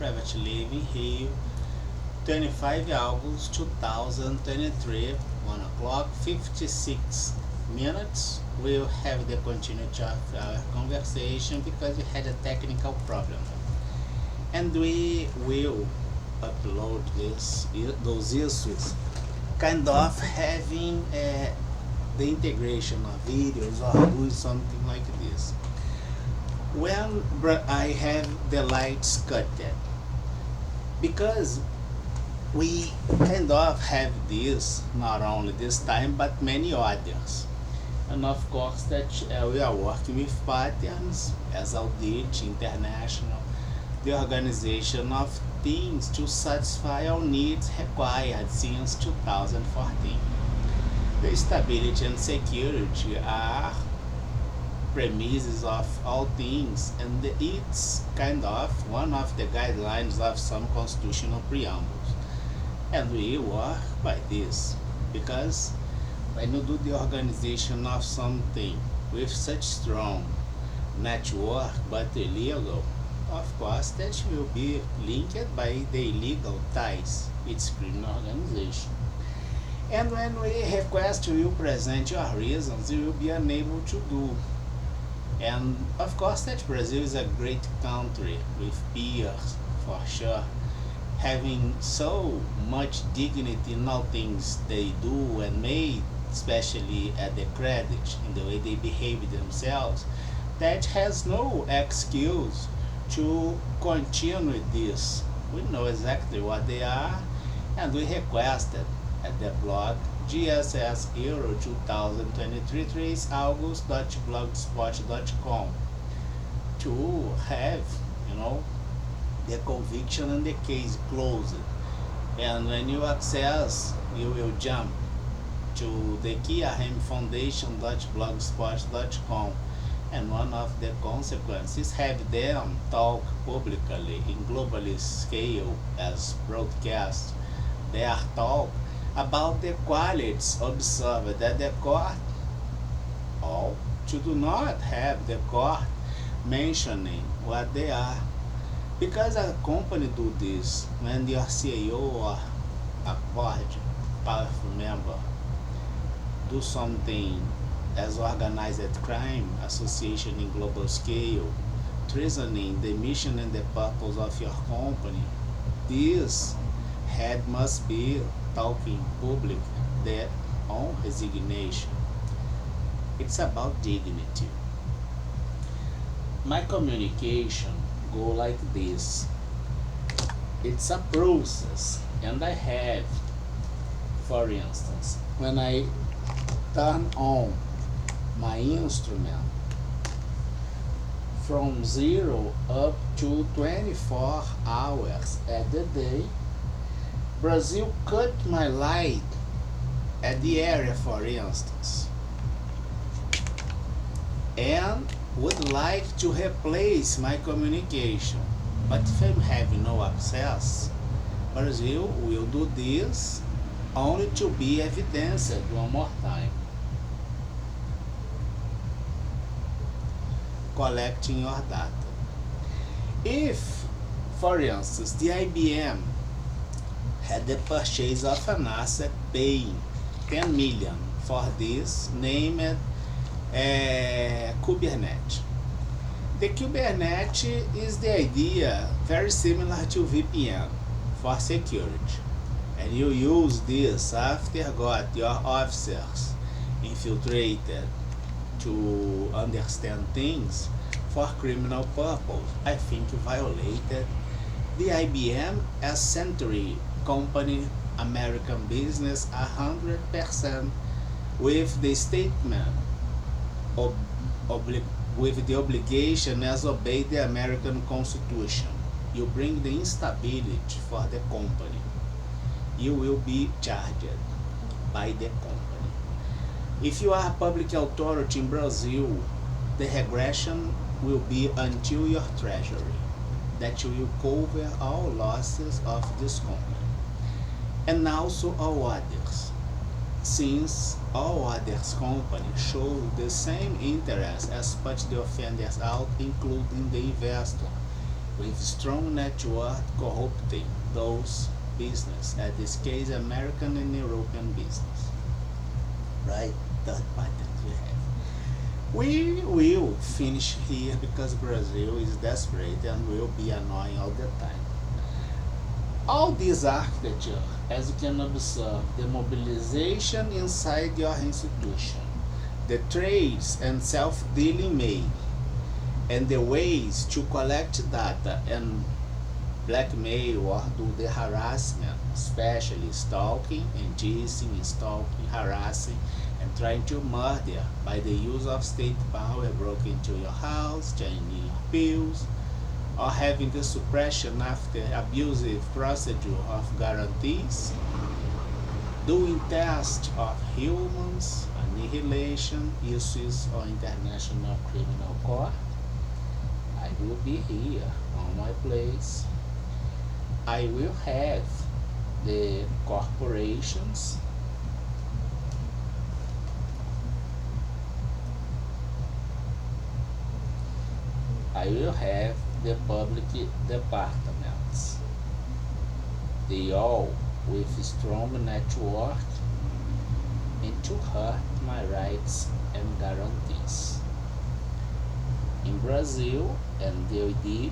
Private Living, Rio, 25 August 2023, 1 o'clock 56 minutes. We'll have the continuity of our conversation because we had a technical problem. And we will upload those issues, kind of having the integration of videos or doing something like this. When I have the lights cut, because we kind of have this not only this time but many others, and of course that we are working with patterns as Audit International, the organization of things to satisfy our needs required since 2014. The stability and security are premises of all things, and it's kind of one of the guidelines of some constitutional preambles. And we work by this because when you do the organization of something with such strong network but illegal, of course that will be linked by the illegal ties. It's criminal organization. And when we request you present your reasons, you will be unable to do. And of course that Brazil is a great country with peers for sure, having so much dignity in all things they do and made, especially at the credit in the way they behave themselves, that has no excuse to continue this. We know exactly what they are, and we requested at the blog GSS Euro 2023 august.blogspot.com to have, the conviction and the case closed. And when you access, you will jump to the KRMFoundation.blogspot.com, and one of the consequences have them talk publicly in global scale as broadcast their talk about the qualities observed at the court, or to do not have the court mentioning what they are. Because a company do this, when your CEO or a board powerful member do something as organized crime, association in global scale, treasoning the mission and the purpose of your company, this head must be talking public their own resignation. It's about dignity. My communication go like this. It's a process, and I have, for instance, when I turn on my instrument from 0 up to 24 hours at the day, Brazil cut my light at the area, for instance, and would like to replace my communication. But if I'm having no access, Brazil will do this only to be evidenced one more time. Collecting your data. If, for instance, the IBM had the purchase of an asset paying 10 million for this named Kubernetes. The Kubernetes is the idea very similar to VPN for security, and you use this after got your officers infiltrated to understand things for criminal purpose. I think violated the IBM as Century company American business 100% with the statement with the obligation as obey the American Constitution. You bring the instability for the company. You will be charged by the company. If you are a public authority in Brazil, the regression will be until your treasury, that you will cover all losses of this company, and also all others, since all others companies show the same interest as put the offenders out, including the investor, with strong network corrupting those business, at this case American and European business. Right? Third patent we have. We will finish here because Brazil is desperate and will be annoying all the time. All this architecture, as you can observe, the mobilization inside your institution, the trades and self-dealing made, and the ways to collect data and blackmail or do the harassment, especially stalking, inducing, stalking, harassing, and trying to murder by the use of state power, broke into your house, changing your pills, or having the suppression after abusive procedure of guarantees, doing tests of humans, annihilation, issues or international criminal court. I will be here on my place. I will have the corporations, I will have the public departments. They all with strong network and to hurt my rights and guarantees. In Brazil and the Oecd,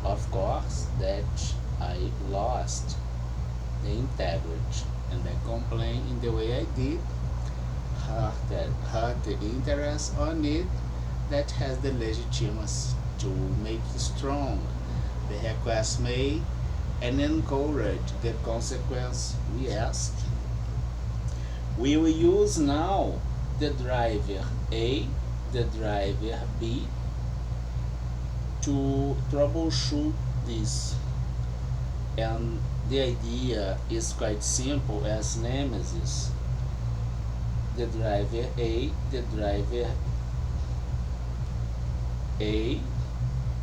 of course, that I lost the integrity and I complained in the way I did, hurt the interest on it that has the legitimacy to make strong the request made and encourage the consequence we ask. We will use now the driver A, the driver B to troubleshoot this. And the idea is quite simple as nemesis. The driver A, the driver A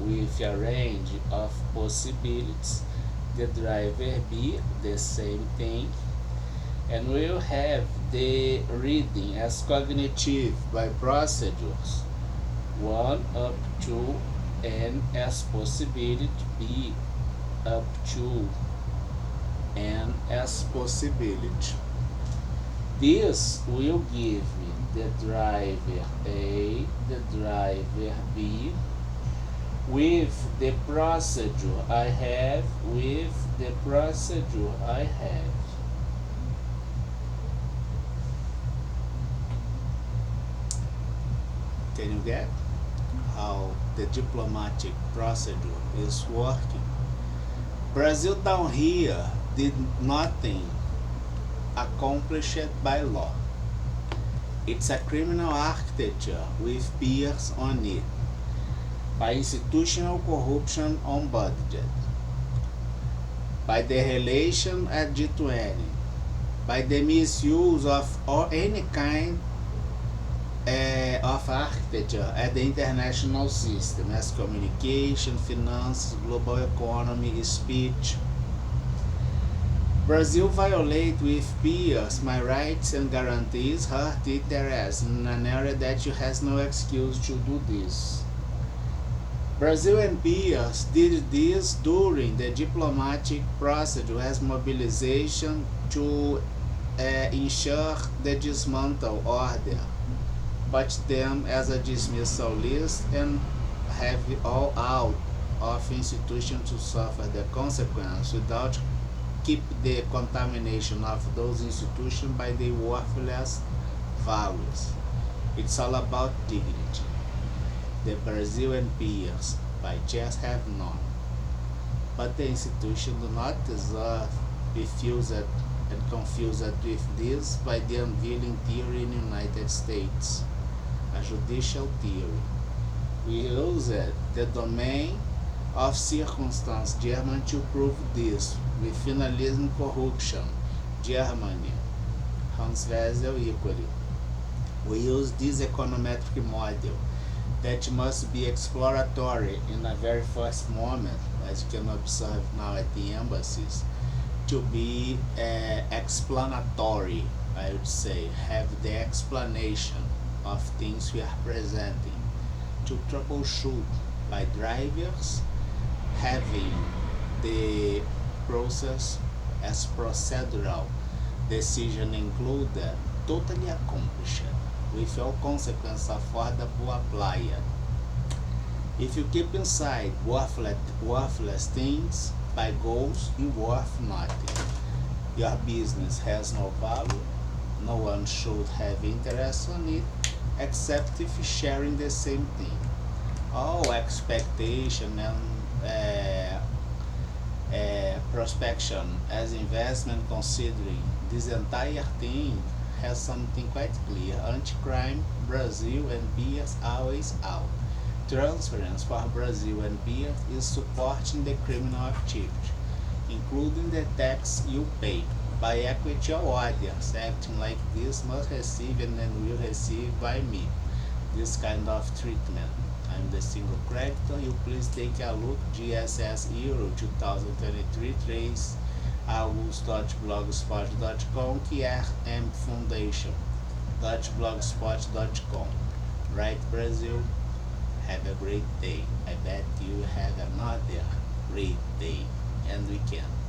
with a range of possibilities, the driver B, the same thing, and we'll have the reading as cognitive by procedures 1 up to n as possibility, B up to n as possibility. This will give me the driver A, the driver B, with the procedure I have, with the procedure I have. Can you get how the diplomatic procedure is working? Brazil down here did nothing accomplished by law. It's a criminal architecture with peers on it, by institutional corruption on budget, by the relation at G20, by the misuse of or any kind of architecture at the international system as communication, finance, global economy, speech. Brazil violate with peers my rights and guarantees, hurt interests in an area that you has no excuse to do this. Brazil and peers did this during the diplomatic procedure as mobilization to ensure the dismantle order, but them as a dismissal list and have all out of institutions to suffer the consequence without keep the contamination of those institutions by the worthless values. It's all about dignity. The Brazilian peers by just have none, but the institution do not deserve be fused and confused with this by the unveiling theory in the United States, a judicial theory. We used the domain of circumstance Germany to prove this with finalism corruption, Germany, Hans Wessel equally. We use this econometric model that must be exploratory in the very first moment, as you can observe now at the embassies, to be explanatory, I would say, have the explanation of things we are presenting, to troubleshoot by drivers, having the process as procedural decision included totally accomplished with all consequence affordable applied. If you keep inside worthless things by goals, you worth nothing. Your business has no value. No one should have interest on it except if sharing the same thing. All expectation and prospection as investment considering this entire thing has something quite clear. Anti-crime, Brazil and BS always out. Transference for Brazil and BS is supporting the criminal activity, including the tax you pay. By equity or audience acting like this must receive and then will receive by me this kind of treatment. I'm the single creditor. You please take a look. GSS Euro 2023 3 Augusto.blogspot.com QRM Foundation.blogspot.com. Right, Brazil? Have a great day. I bet you have another great day and weekend.